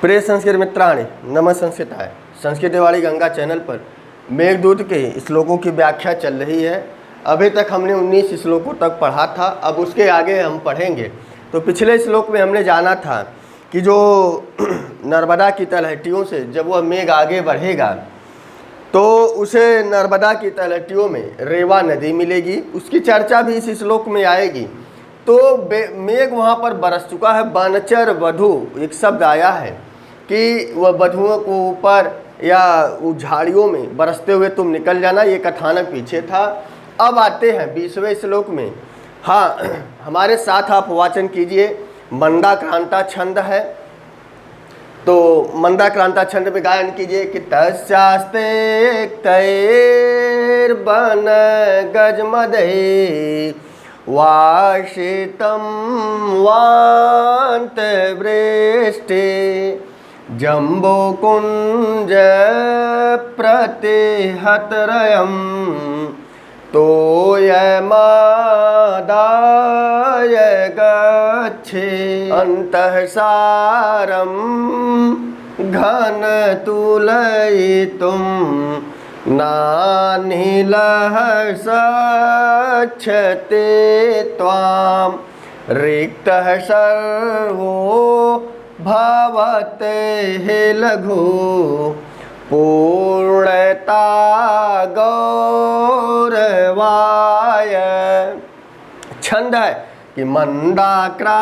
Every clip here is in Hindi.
प्रिय संस्कृत मित्राणि नमः संस्कृताय। संस्कृतवाणी गंगा चैनल पर मेघदूत के श्लोकों की व्याख्या चल रही है। अभी तक हमने 19 श्लोकों तक पढ़ा था, अब उसके आगे हम पढ़ेंगे। तो पिछले श्लोक में हमने जाना था कि जो नर्मदा की तलहटियों से जब वह मेघ आगे बढ़ेगा तो उसे नर्मदा की तलहटियों में रेवा नदी मिलेगी, उसकी चर्चा भी इस श्लोक में आएगी। तो मेघ वहाँ पर बरस चुका है। बनचर वधु एक शब्द आया है कि वह वधुओं को ऊपर या झाड़ियों में बरसते हुए तुम निकल जाना, ये कथानक पीछे था। अब आते हैं 20वें श्लोक में। हाँ, हमारे साथ आप वाचन कीजिए। मंदाक्रांता छंद है, तो मंदाक्रांता छंद में गायन कीजिए कि तस्यास्ते तैर्बन गजमदे वाशितम वांत वृष्टि जम्बो कुंज प्रतिहतरयम तोयमादाय गच्छे अंतः सारम घन तुलयितुम नानिलः सच्छते त्वां रिक्तः सर्वो भवते लघु पूर्णता गौरवाय। छंद है कि मंदाक्रांता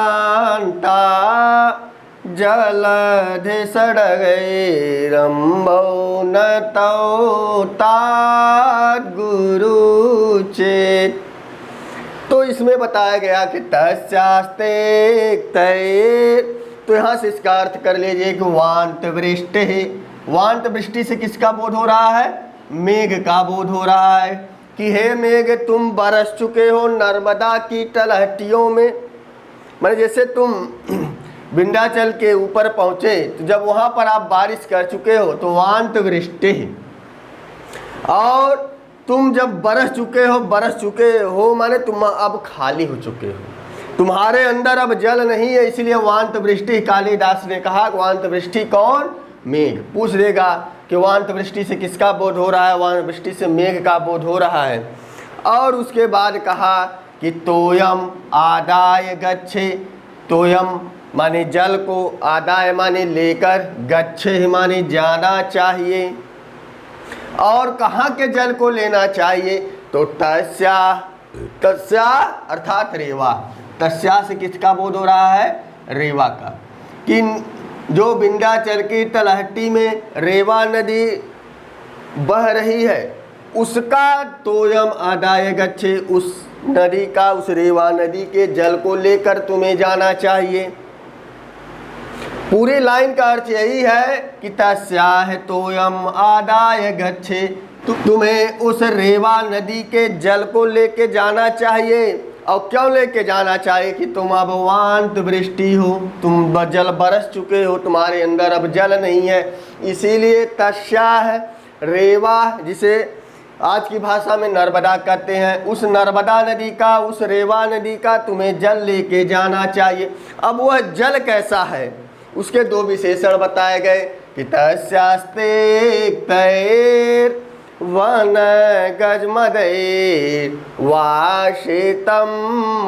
जलधि सड़गैरम्बो न तौ ताद्गुरु चेत। तो इसमें बताया गया कि तस्यास्ते तैर, तो यहाँ से इसका अर्थ कर लीजिए कि वांत वृष्टि है। वांत वृष्टि से किसका बोध हो रहा है? मेघ का बोध हो रहा है कि हे मेघ तुम बरस चुके हो नर्मदा की तलहटियों में। मतलब जैसे तुम विंध्याचल के ऊपर पहुँचे तो जब वहाँ पर आप बारिश कर चुके हो तो वांत वृष्टि है। और तुम जब बरस चुके हो माने तुम अब खाली हो चुके हो, तुम्हारे अंदर अब जल नहीं है, इसलिए वांत वृष्टि। कालिदास ने कहा वांत वृष्टि कौन? मेघ। पूछ देगा कि वांत वृष्टि से किसका बोध हो रहा है? वांत वृष्टि से मेघ का बोध हो रहा है। और उसके बाद कहा कि तोयम आदाय गच्छे। तोयम माने जल को, आदाय माने लेकर, गच्छे माने जाना चाहिए। और कहाँ के जल को लेना चाहिए? तो तस्या, तस्या अर्थात रेवा। तस्या से किसका बोध हो रहा है? रेवा का। कि जो विंध्याचल की तलहटी में रेवा नदी बह रही है उसका तोयम आदाय गच्छे, उस नदी का, उस रेवा नदी के जल को लेकर तुम्हें जाना चाहिए। पूरी लाइन का अर्थ यही है कि तस्याह तोयम आदाय गच्छे, तुम्हें उस रेवा नदी के जल को लेके जाना चाहिए। और क्यों लेके जाना चाहिए? कि तुम अब वांत वृष्टि हो, तुम जल बरस चुके हो, तुम्हारे अंदर अब जल नहीं है, इसीलिए तस्याह रेवा, जिसे आज की भाषा में नर्मदा कहते हैं, उस नर्मदा नदी का, उस रेवा नदी का तुम्हें जल लेके जाना चाहिए। अब वह जल कैसा है उसके दो विशेषण बताए गए कि तस्यास्ते तैर वन गजमदैर वाशितम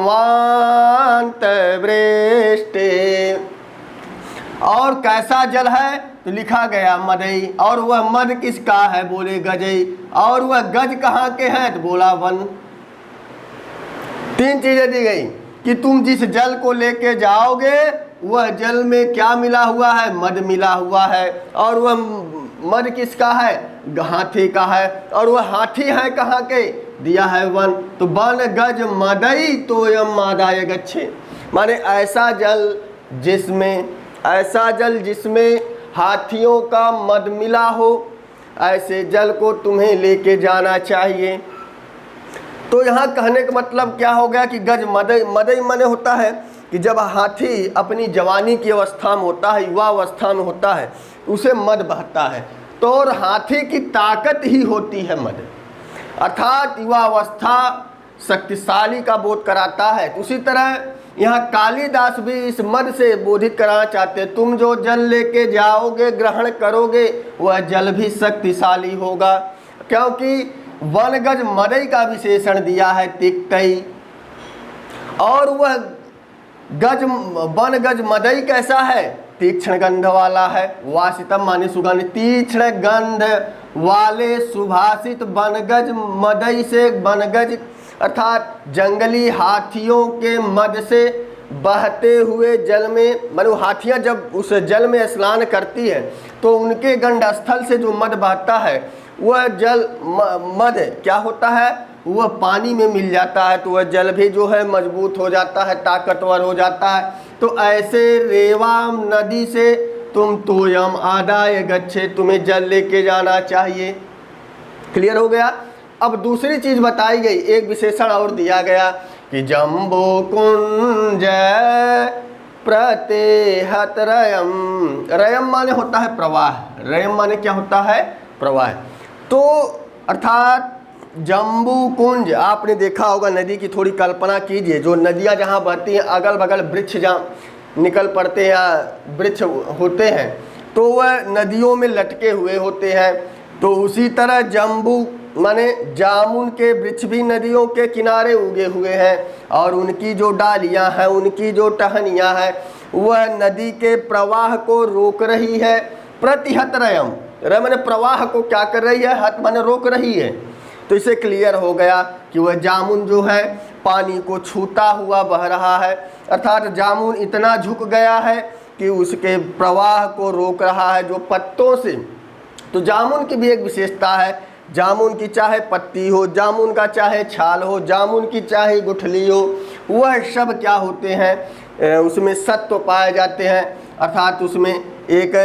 वांत वृष्टि। और कैसा जल है? तो लिखा गया मदई। और वह मद किसका है? बोले गजई। और वह गज कहाँ के हैं? तो बोला वन। तीन चीजें दी गई कि तुम जिस जल को लेके जाओगे वह जल में क्या मिला हुआ है? मद मिला हुआ है। और वह मद किसका है? हाथी का है। और वह हाथी है कहाँ के? दिया है वन। तो वन गज मदई तोयम आदाय गच्छे, माने ऐसा जल जिसमें हाथियों का मद मिला हो, ऐसे जल को तुम्हें लेके जाना चाहिए। तो यहाँ कहने का मतलब क्या हो गया कि गज मदई, मदई माने होता है कि जब हाथी अपनी जवानी की अवस्था में होता है, युवा अवस्था में होता है, उसे मद बहता है। तो और हाथी की ताकत ही होती है मद, अर्थात युवा अवस्था शक्तिशाली का बोध कराता है। उसी तरह यहाँ कालिदास भी इस मद से बोधित कराना चाहते हैं, तुम जो जल लेके जाओगे ग्रहण करोगे वह जल भी शक्तिशाली होगा, क्योंकि वनगज मदई का विशेषण दिया है तिक्तई, और वह वनगज मदई कैसा है, तीक्ष्ण गंध वाला है। वासितम माने सुगंध, तीक्ष्ण गंध वाले सुभाषित वनगज मदई से, वनगज अर्थात जंगली हाथियों के मद से बहते हुए जल में, मानो हाथियां जब उस जल में स्नान करती है तो उनके गंड स्थल से जो मद बहता है वह जल मद क्या होता है, वह पानी में मिल जाता है तो वह जल भी जो है मजबूत हो जाता है, ताकतवर हो जाता है। तो ऐसे रेवाम नदी से तुम तोयम आदाय गच्छे, तुम्हें जल लेके जाना चाहिए। क्लियर हो गया। अब दूसरी चीज बताई गई, एक विशेषण और दिया गया कि जम्बो कुंज प्रतिहत रयम, रयम माने होता है प्रवाह, रयम माने क्या होता है, प्रवाह। तो अर्थात जम्बू कुंज, आपने देखा होगा नदी की, थोड़ी कल्पना कीजिए, जो नदियाँ जहाँ बहती हैं अगल बगल वृक्ष जहाँ निकल पड़ते हैं या वृक्ष होते हैं तो वह नदियों में लटके हुए होते हैं। तो उसी तरह जम्बू माने जामुन के वृक्ष भी नदियों के किनारे उगे हुए हैं, और उनकी जो डालियां हैं, उनकी जो टहनियां हैं, वह नदी के प्रवाह को रोक रही है। प्रतिहत रयम, रय माने प्रवाह को क्या कर रही है, हत माने रोक रही है। तो इसे क्लियर हो गया कि वह जामुन जो है पानी को छूता हुआ बह रहा है, अर्थात जामुन इतना झुक गया है कि उसके प्रवाह को रोक रहा है जो पत्तों से। तो जामुन की भी एक विशेषता है, जामुन की चाहे पत्ती हो, जामुन का चाहे छाल हो, जामुन की चाहे गुठली हो, वह सब क्या होते हैं, उसमें सत्व पाए जाते हैं, अर्थात उसमें एक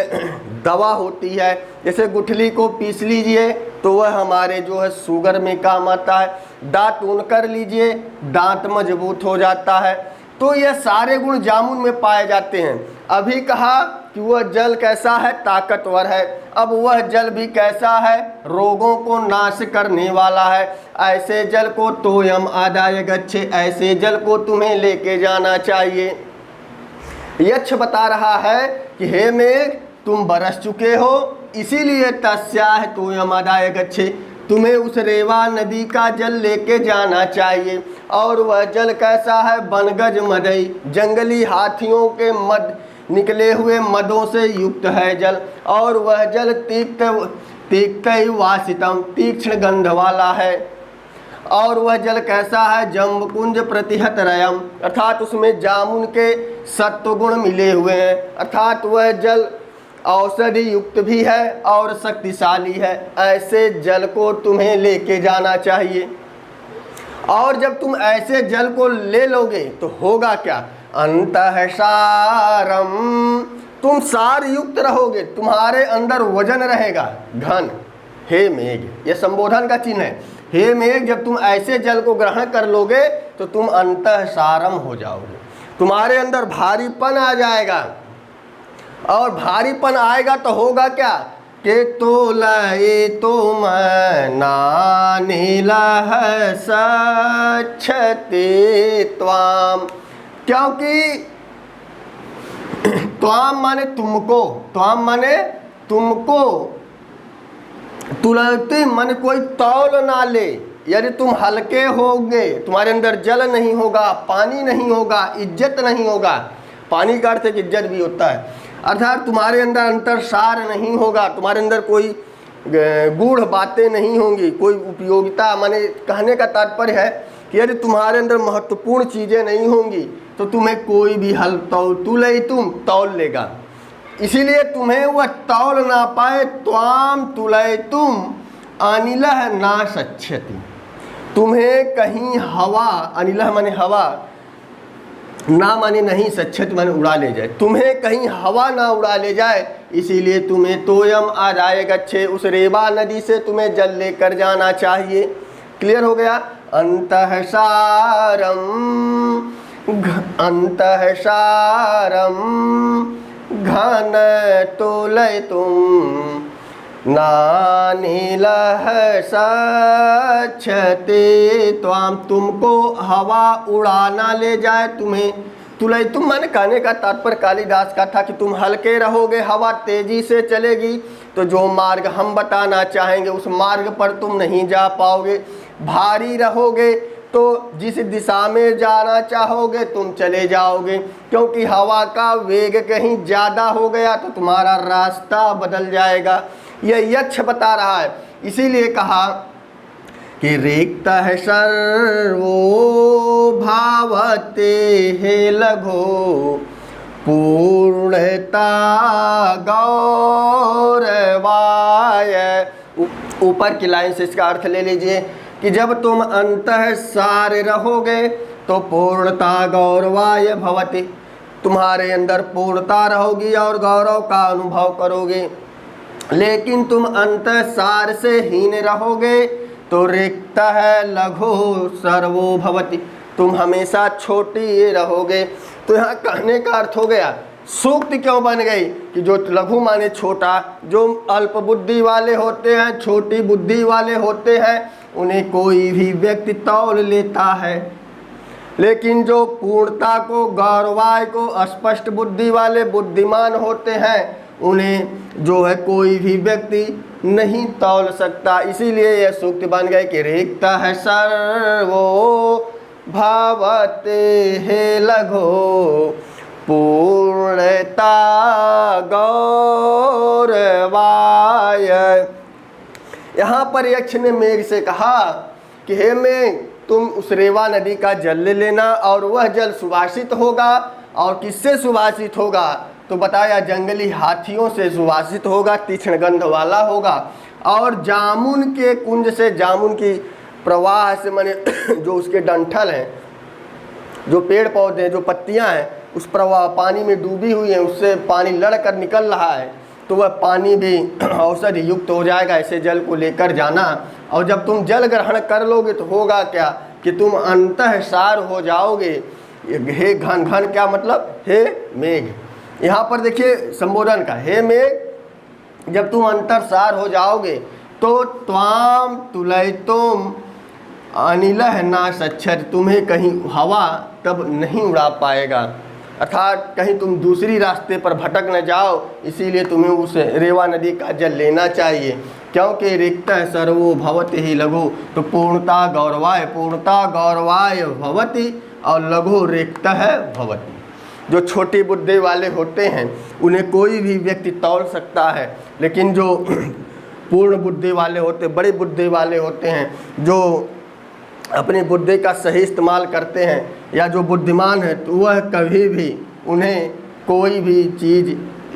दवा होती है। जैसे गुठली को पीस लीजिए तो वह हमारे जो है शुगर में काम आता है, दांत ऊन कर लीजिए दांत मजबूत हो जाता है। तो यह सारे गुण जामुन में पाए जाते हैं। अभी कहा कि वह जल कैसा है, ताकतवर है, अब वह जल भी कैसा है, रोगों को नाश करने वाला है। ऐसे जल को तोयम आदाय गच्छे, ऐसे जल को तुम्हें लेके जाना चाहिए। यक्ष बता रहा है कि हे मेघ तुम बरस चुके हो, इसीलिए तस्याह तोयम आदाय गच्छे, तुम्हें उस रेवा नदी का जल लेके जाना चाहिए। और वह जल कैसा है, वनगज मदई, जंगली हाथियों के मद निकले हुए मदों से युक्त है जल, और वह जल तीक्त वासितम, तीक्ष्ण गंध वाला है। और वह जल कैसा है, जम्बकुंज प्रतिहत रयम, अर्थात उसमें जामुन के सत्व गुण मिले हुए हैं, अर्थात वह जल औषधि युक्त भी है और शक्तिशाली है। ऐसे जल को तुम्हें लेके जाना चाहिए। और जब तुम ऐसे जल को ले लोगे तो होगा क्या, अंतः सारम, तुम सार युक्त रहोगे, तुम्हारे अंदर वजन रहेगा, घन। हे मेघ, यह संबोधन का चिन्ह है। हे मेघ, जब तुम ऐसे जल को ग्रहण कर लोगे तो तुम अंतः सारम हो जाओगे, तुम्हारे अंदर भारीपन आ जाएगा। और भारीपन आएगा तो होगा क्या कि तोलये तुम नानीलह सच्छते त्वाम, क्योंकि त्वाम माने तुमको, त्वाम माने तुमको, तुलती माने कोई तौल ना ले। यदि तुम हल्के होगे, तुम्हारे अंदर जल नहीं होगा, पानी नहीं होगा, इज्जत नहीं होगा। पानी का अर्थ इज्जत भी होता है, अर्थात तुम्हारे अंदर अंतरसार नहीं होगा, तुम्हारे अंदर कोई गूढ़ बातें नहीं होंगी, कोई उपयोगिता, माने कहने का तात्पर्य है कि यदि तुम्हारे अंदर महत्वपूर्ण चीज़ें नहीं होंगी तो तुम्हें कोई भी हल तुलई तुम तौल लेगा। इसीलिए तुम्हें वह तौल ना पाए, त्वाम तुलय तुम अनिलह ना सच्छति, तुम्हें कहीं हवा, अनिलह माने हवा, ना माने नहीं, सच्छत माने उड़ा ले जाए, तुम्हें कहीं हवा ना उड़ा ले जाए, इसीलिए तुम्हें तोयम आदाय गच्छे, उस रेवा नदी से तुम्हें जल लेकर जाना चाहिए। क्लियर हो गया। अंतः सारम, अंतः सारम घन तोलय तुम नानीलह सच्छते त्वाम, तुमको हवा उड़ाना ले जाए, तुम्हें तुलयतुम माने कहने का तात्पर्य कालिदास का था कि तुम हल्के रहोगे, हवा तेजी से चलेगी तो जो मार्ग हम बताना चाहेंगे उस मार्ग पर तुम नहीं जा पाओगे। भारी रहोगे तो जिस दिशा में जाना चाहोगे तुम चले जाओगे, क्योंकि हवा का वेग कहीं ज़्यादा हो गया तो तुम्हारा रास्ता बदल जाएगा। यह यक्ष बता रहा है। इसीलिए कहा कि रिक्त है सर्वो भावते हे लघो पूर्णता गौरवाय। ऊपर की लाइन से इसका अर्थ ले लीजिए कि जब तुम अंतः सार रहोगे तो पूर्णता गौरवाय भवति, तुम्हारे अंदर पूर्णता रहोगी और गौरव का अनुभव करोगे। लेकिन तुम अंतः सार से हीन रहोगे तो रिक्त है लघु सर्वो भवति, तुम हमेशा छोटी रहोगे। तो यहाँ कहने का अर्थ हो गया, सूक्त क्यों बन गई कि जो लघु माने छोटा, जो अल्प बुद्धि वाले होते हैं, छोटी बुद्धि वाले होते हैं, उन्हें कोई भी व्यक्ति तौल लेता है। लेकिन जो पूर्णता को, गौरवाय को, स्पष्ट बुद्धि वाले बुद्धिमान होते हैं, उन्हें जो है कोई भी व्यक्ति नहीं तौल सकता। इसीलिए यह सूक्त बन गए कि रिक्त है सर्वो भावते हे लघो पूर्णता गौरवाय। यहाँ पर यक्ष ने मेघ से कहा कि हे मेघ, तुम उस रेवा नदी का जल ले लेना और वह जल सुवासित होगा। और किससे सुवासित होगा? तो बताया जंगली हाथियों से सुवासित होगा, तीक्ष्ण गंध वाला होगा। और जामुन के कुंज से, जामुन की प्रवाह से माने जो उसके डंठल हैं, जो पेड़ पौधे, जो पत्तियां हैं, उस प्रवाह पानी में डूबी हुई हैं, उससे पानी लड़कर निकल रहा है, तो वह पानी भी औषधि युक्त हो जाएगा। ऐसे जल को लेकर जाना। और जब तुम जल ग्रहण कर लोगे तो होगा क्या कि तुम अंतःसार हो जाओगे। हे घन, घन क्या मतलब? हे मेघ। यहाँ पर देखिए संबोधन का, हे मेघ, जब तुम अंतरसार हो जाओगे तो त्वाम तुलयतुम अनिलः ना सच्छर, तुम्हें कहीं हवा तब नहीं उड़ा पाएगा, अर्थात कहीं तुम दूसरी रास्ते पर भटक न जाओ। इसीलिए तुम्हें उस रेवा नदी का जल लेना चाहिए, क्योंकि रिक्त सर्वो भवति ही लघु, तो पूर्णता गौरवाय, पूर्णता गौरवाय भवति और लघु रिक्त है भवति। जो छोटी बुद्धि वाले होते हैं उन्हें कोई भी व्यक्ति तौल सकता है, लेकिन जो पूर्ण बुद्धि वाले होते, बड़ी बुद्धि वाले होते हैं, जो अपनी बुद्धि का सही इस्तेमाल करते हैं, या जो बुद्धिमान है, तो वह कभी भी उन्हें कोई भी चीज़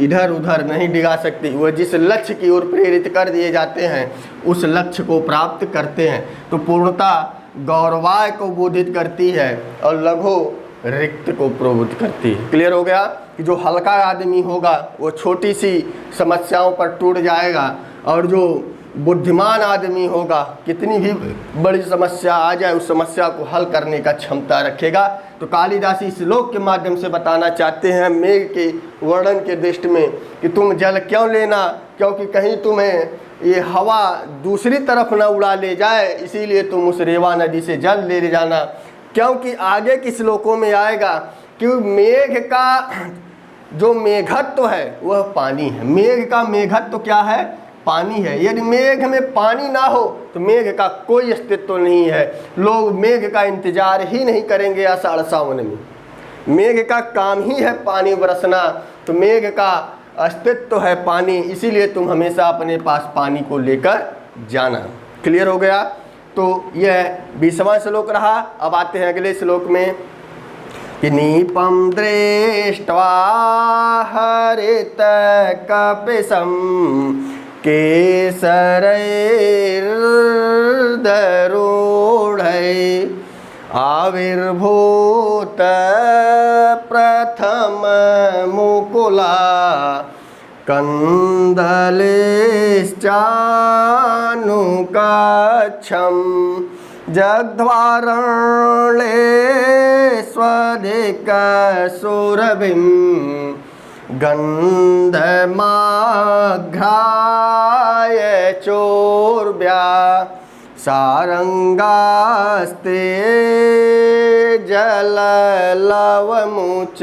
इधर उधर नहीं डिगा सकती। वह जिस लक्ष्य की ओर प्रेरित कर दिए जाते हैं उस लक्ष्य को प्राप्त करते हैं। तो पूर्णता गौरवाय को बोधित करती है और लघु रिक्त को प्रबुद्ध करती है। क्लियर हो गया कि जो हल्का आदमी होगा वो छोटी सी समस्याओं पर टूट जाएगा, और जो बुद्धिमान आदमी होगा कितनी भी बड़ी समस्या आ जाए उस समस्या को हल करने का क्षमता रखेगा। तो कालिदास इस श्लोक के माध्यम से बताना चाहते हैं मेघ के वर्णन के दृष्टि में कि तुम जल क्यों लेना, क्योंकि कहीं तुम्हें ये हवा दूसरी तरफ न उड़ा ले जाए, इसीलिए तुम उस रेवा नदी से जल ले जाना। क्योंकि आगे के श्लोकों में आएगा कि मेघ का जो मेघत्व है वह पानी है। मेघ का मेघत्व क्या है? पानी है। यदि मेघ में पानी ना हो तो मेघ का कोई अस्तित्व नहीं है। लोग मेघ का इंतजार ही नहीं करेंगे आषाढ़ सावन में। मेघ का काम ही है पानी बरसना, तो मेघ का अस्तित्व है पानी, इसीलिए तुम हमेशा अपने पास पानी को लेकर जाना। क्लियर हो गया? तो यह 20वां श्लोक रहा। अब आते हैं अगले श्लोक में कि नीपम दृष्ट्वा हरित कपिशम केसरैर्दरूढै आविर्भूत प्रथम मुकुला कंदलेश्चानुकच्छं जग्ध्वारणे स्वधिकसुरभिं गन्धमाघ्राय चोर्व्या सारंगास्ते जल लव मुच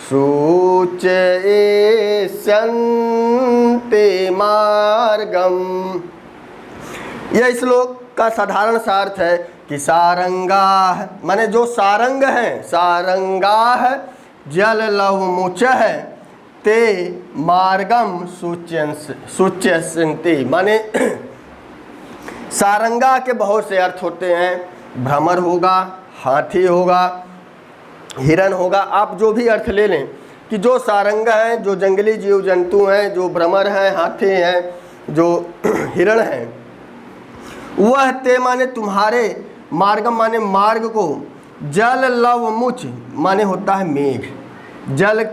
सूच संते मार्गम। यह श्लोक का साधारण सा अर्थ है कि सारंगाः माने जो सारंग हैं, सारंगाः जल लव मुच है ते मार्गम सूच्यन्ति। माने सारंगा के बहुत से अर्थ होते हैं, भ्रमर होगा, हाथी होगा, हिरण होगा, आप जो भी अर्थ ले लें कि जो सारंगा हैं, जो जंगली जीव जंतु हैं, जो भ्रमर हैं, हाथी हैं, जो हिरण हैं, वह ते माने तुम्हारे, मार्गम माने मार्ग को, जल लव मुच माने होता है मेघ, जल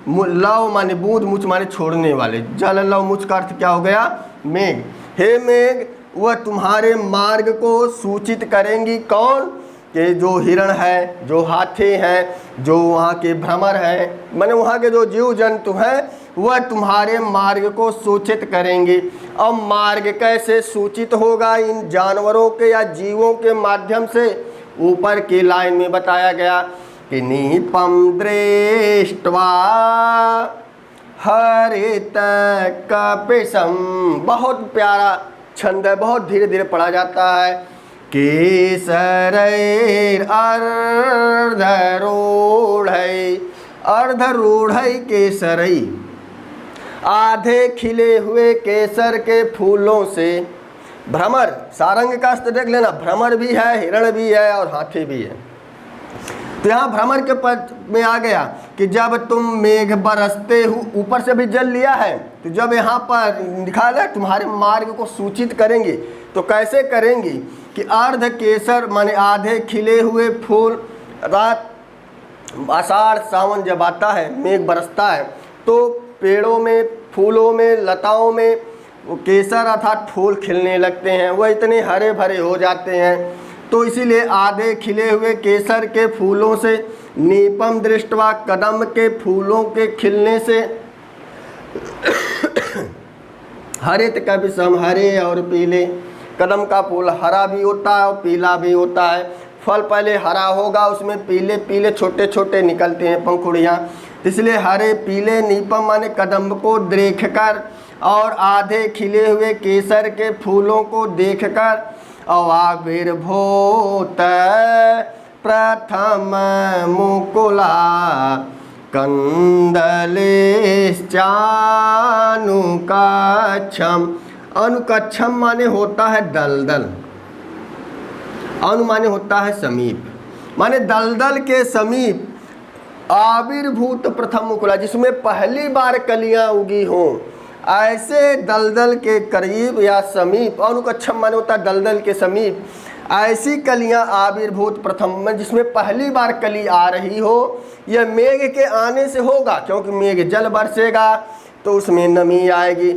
लव माने बूंद, मुच माने छोड़ने वाले, जल लव मुच का अर्थ क्या हो गया? मेघ। हे मेघ वह तुम्हारे मार्ग को सूचित करेंगी। कौन? कि जो हिरण है, जो हाथी हैं, जो वहाँ के भ्रमर हैं, माने वहाँ के जो जीव जंतु हैं, वह तुम्हारे मार्ग को सूचित करेंगी। अब मार्ग कैसे सूचित होगा? इन जानवरों के या जीवों के माध्यम से। ऊपर की लाइन में बताया गया कि नीपम दृष्ट्वा हरित कपिशम, बहुत प्यारा छंद है, बहुत धीरे धीरे पढ़ा जाता है। केसरैर अर्धरूढ़ै, अर्धरूढ़ै केसरै, आधे खिले हुए केसर के फूलों से। भ्रमर, सारंग का अर्थ देख लेना, भ्रमर भी है, हिरण भी है और हाथी भी है। तो यहाँ भ्रमर के पद में आ गया कि जब तुम मेघ बरसते हो, ऊपर से भी जल लिया है, तो जब यहाँ पर लिखा है तुम्हारे मार्ग को सूचित करेंगे, तो कैसे करेंगी? कि अर्ध केसर माने आधे खिले हुए फूल। रात आषाढ़ सावन जब आता है, मेघ बरसता है, तो पेड़ों में, फूलों में, लताओं में वो केसर अर्थात फूल खिलने लगते हैं, वह इतने हरे भरे हो जाते हैं। तो इसीलिए आधे खिले हुए केसर के फूलों से, नीपम दृष्ट्वा कदम के फूलों के खिलने से, हरित कपिशम हरे और पीले, कदम का फूल हरा भी होता है और पीला भी होता है। फल पहले हरा होगा, उसमें पीले पीले छोटे छोटे निकलते हैं पंखुड़ियाँ, इसलिए हरे पीले नीपम माने कदम को देखकर और आधे खिले हुए केसर के फूलों को देखकर, आविर्भूत प्रथम मुकुला कंदलेश्चानुकच्छम। अनुकच्छम माने होता है दलदल, अनु माने होता है समीप, माने दलदल के समीप आविर्भूत प्रथम मुकुला, जिसमें पहली बार कलियां उगी हों, ऐसे दलदल के करीब या समीप, अनुकच्छम माने होता है दलदल के समीप, ऐसी कलियां आविर्भूत प्रथम में जिसमें पहली बार कली आ रही हो। यह मेघ के आने से होगा, क्योंकि मेघ जल बरसेगा तो उसमें नमी आएगी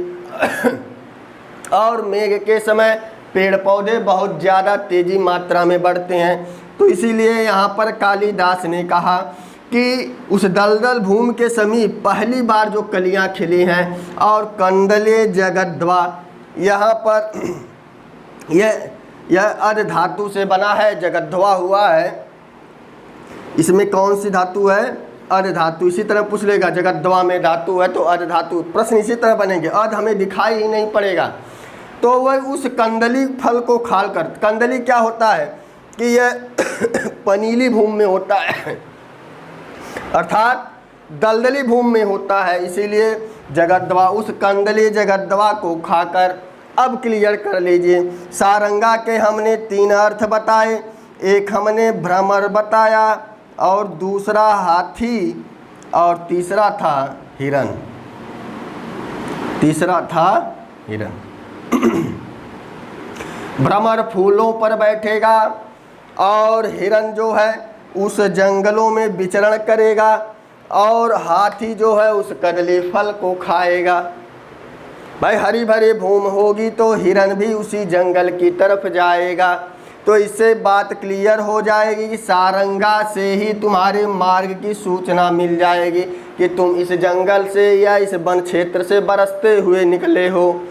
और मेघ के समय पेड़ पौधे बहुत ज़्यादा तेजी मात्रा में बढ़ते हैं। तो इसीलिए यहाँ पर कालिदास ने कहा कि उस दलदल भूमि के समीप पहली बार जो कलियाँ खिली हैं। और कंदले जगद्वा, यहाँ पर यह अर्ध धातु से बना है, जगद्वा हुआ है, इसमें कौन सी धातु है? अर्ध धातु। इसी तरह पूछ लेगा जगद्वा में धातु है तो अर्ध धातु, प्रश्न इसी तरह बनेंगे, अर्ध हमें दिखाई ही नहीं पड़ेगा। तो वह उस कंदली फल को खाल कर, कंदली क्या होता है कि यह पनीली भूमि में होता है, अर्थात दलदली भूमि में होता है, इसीलिए जगद्वा, उस कंदली जगद्वा को खाकर। अब क्लियर कर लीजिए, सारंगा के हमने 3 अर्थ बताए, एक हमने भ्रमर बताया और दूसरा हाथी और तीसरा था हिरण, तीसरा था हिरण। भ्रमर फूलों पर बैठेगा और हिरण जो है उस जंगलों में विचरण करेगा और हाथी जो है उस कदली फल को खाएगा। भाई हरी भरी भूमि होगी तो हिरण भी उसी जंगल की तरफ जाएगा। तो इससे बात क्लियर हो जाएगी कि सारंगा से ही तुम्हारे मार्ग की सूचना मिल जाएगी कि तुम इस जंगल से या इस वन क्षेत्र से बरसते हुए निकले हो।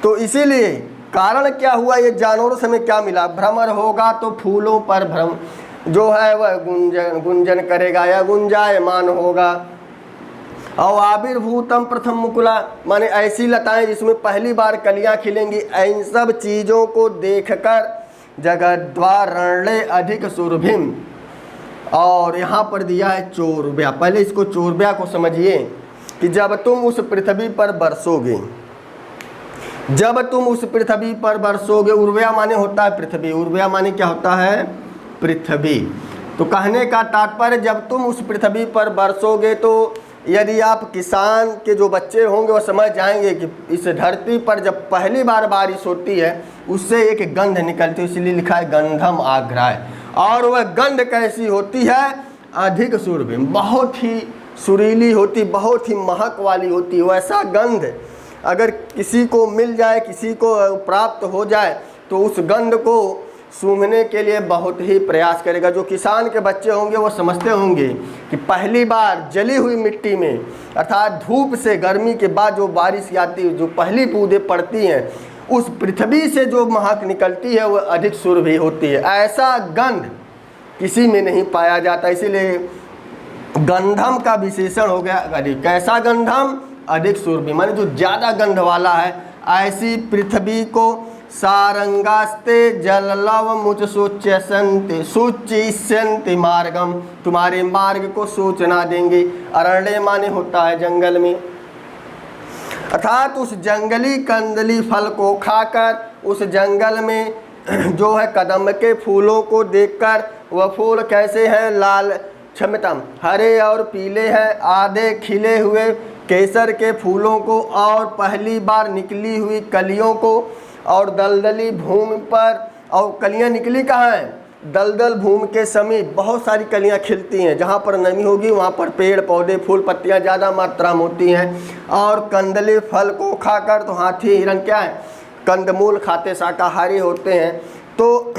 तो इसीलिए कारण क्या हुआ, ये जानवरों से हमें क्या मिला? भ्रमर होगा तो फूलों पर जो है वह गुंजन करेगा या गुंजायमान होगा। और आविर्भूतम प्रथम मुकुला, माने ऐसी लताएं जिसमें पहली बार कलियां खिलेंगी। इन सब चीज़ों को देखकर जगद्वारण्ये अधिक सुरभिम, और यहाँ पर दिया है चोरब्या। पहले इसको चोरब्या को समझिए कि जब तुम उस पृथ्वी पर बरसोगे, जब तुम उस पृथ्वी पर बरसोगे, उर्व्या माने होता है पृथ्वी, उर्व्या माने क्या होता है? पृथ्वी। तो कहने का तात्पर्य जब तुम उस पृथ्वी पर बरसोगे तो यदि आप किसान के जो बच्चे होंगे वो समझ जाएंगे कि इस धरती पर जब पहली बार बारिश होती है उससे एक गंध निकलती है, इसलिए लिखा है गंधम आग्राय। और वह गंध कैसी होती है? अधिक सुरभिम, बहुत ही सुरीली होती, बहुत ही महक वाली होती। वैसा गंध अगर किसी को मिल जाए, किसी को प्राप्त हो जाए तो उस गंध को सूंघने के लिए बहुत ही प्रयास करेगा। जो किसान के बच्चे होंगे वो समझते होंगे कि पहली बार जली हुई मिट्टी में, अर्थात धूप से गर्मी के बाद जो बारिश आती है, जो पहली बूंदें पड़ती हैं, उस पृथ्वी से जो महक निकलती है वह अधिक सुरभि होती है। ऐसा गंध किसी में नहीं पाया जाता, इसीलिए गंधम का विशेषण हो गया अधिक। कैसा गंधम? अधिक सुरभि, माने जो ज़्यादा गंध वाला है। ऐसी पृथ्वी को सारंगास्ते जललव मुच सूच्यसन्ति सूचिष्यन्ति मार्गम, तुम्हारे मार्ग को सूचना देंगे। अरण्य माने होता है जंगल में, अर्थात उस जंगली कंदली फल को खाकर, उस जंगल में जो है कदम्ब के फूलों को देखकर, वह फूल कैसे हैं? लाल क्षमतम, हरे और पीले हैं। आधे खिले हुए केसर के फूलों को और पहली बार निकली हुई कलियों को, और दलदली भूमि पर, और कलियां निकली कहाँ हैं? दलदल भूमि के समीप बहुत सारी कलियां खिलती हैं। जहाँ पर नमी होगी वहाँ पर पेड़ पौधे फूल पत्तियाँ ज़्यादा मात्रा में होती हैं। और कंदली फल को खाकर, तो हाथी हिरन क्या है? कंदमूल खाते, शाकाहारी होते हैं। तो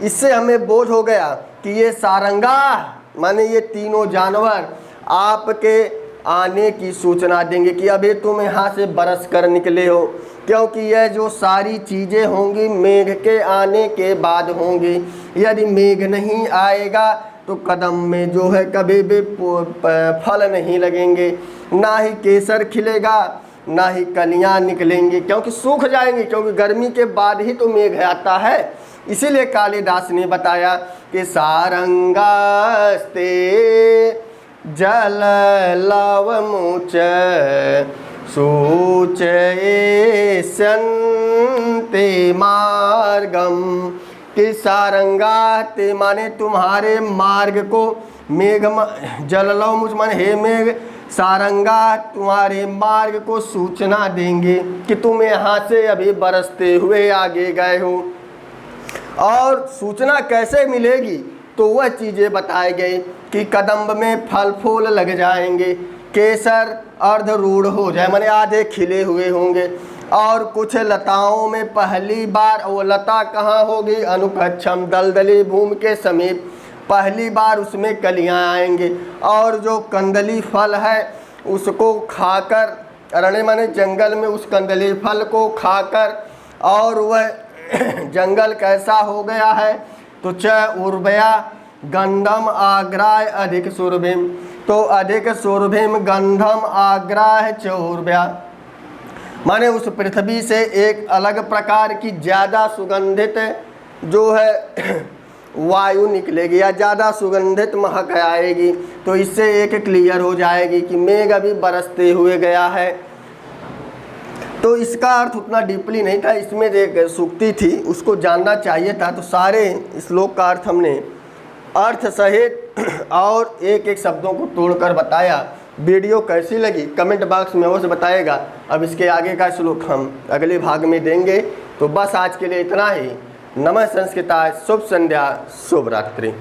इससे हमें बोध हो गया कि ये सारंगा माने ये तीनों जानवर आपके आने की सूचना देंगे कि अभी तुम यहाँ से बरस कर निकले हो, क्योंकि यह जो सारी चीज़ें होंगी मेघ के आने के बाद होंगी। यदि मेघ नहीं आएगा तो कदम में जो है कभी भी फल नहीं लगेंगे, ना ही केसर खिलेगा, ना ही कलियाँ निकलेंगी, क्योंकि सूख जाएंगी, क्योंकि गर्मी के बाद ही तो मेघ आता है। इसीलिए कालिदास ने बताया कि सारंगास्ते जल लव मुच सूचयन्ति मार्गम, कि सारंगास्ते माने तुम्हारे मार्ग को, मेघ जल लव मुच माने हे मेघ, सारंगा तुम्हारे मार्ग को सूचना देंगे कि तुम यहाँ से अभी बरसते हुए आगे गए हो। और सूचना कैसे मिलेगी? तो वह चीज़ें बताए गए कि कदम्ब में फल फूल लग जाएंगे, केसर अर्धरूढ़ हो जाए माने आधे खिले हुए होंगे, और कुछ लताओं में पहली बार, वो लता कहाँ होगी? अनुकक्षम, दलदली भूमि के समीप, पहली बार उसमें कलियाँ आएंगे। और जो कंदली फल है उसको खाकर, अरण्य माने जंगल में उस कंदली फल को खाकर, और वह जंगल कैसा हो गया है? तो च उर्वया गंधम आग्राय अधिक सुरभिम, तो अधिक सुरभिम गंधम आग्राय च उर्वया, माने उस पृथ्वी से एक अलग प्रकार की ज़्यादा सुगंधित जो है वायु निकलेगी, या ज़्यादा सुगंधित महक आएगी। तो इससे एक क्लियर हो जाएगी कि मेघ अभी बरसते हुए गया है। तो इसका अर्थ उतना डीपली नहीं था, इसमें एक सूक्ति थी उसको जानना चाहिए था। तो सारे श्लोक का अर्थ हमने अर्थ सहित और एक एक शब्दों को तोड़कर बताया। वीडियो कैसी लगी कमेंट बॉक्स में अवश्य बताएगा। अब इसके आगे का श्लोक हम अगले भाग में देंगे। तो बस आज के लिए इतना ही। नमः संस्कृताय, शुभ संध्या, शुभ रात्रि।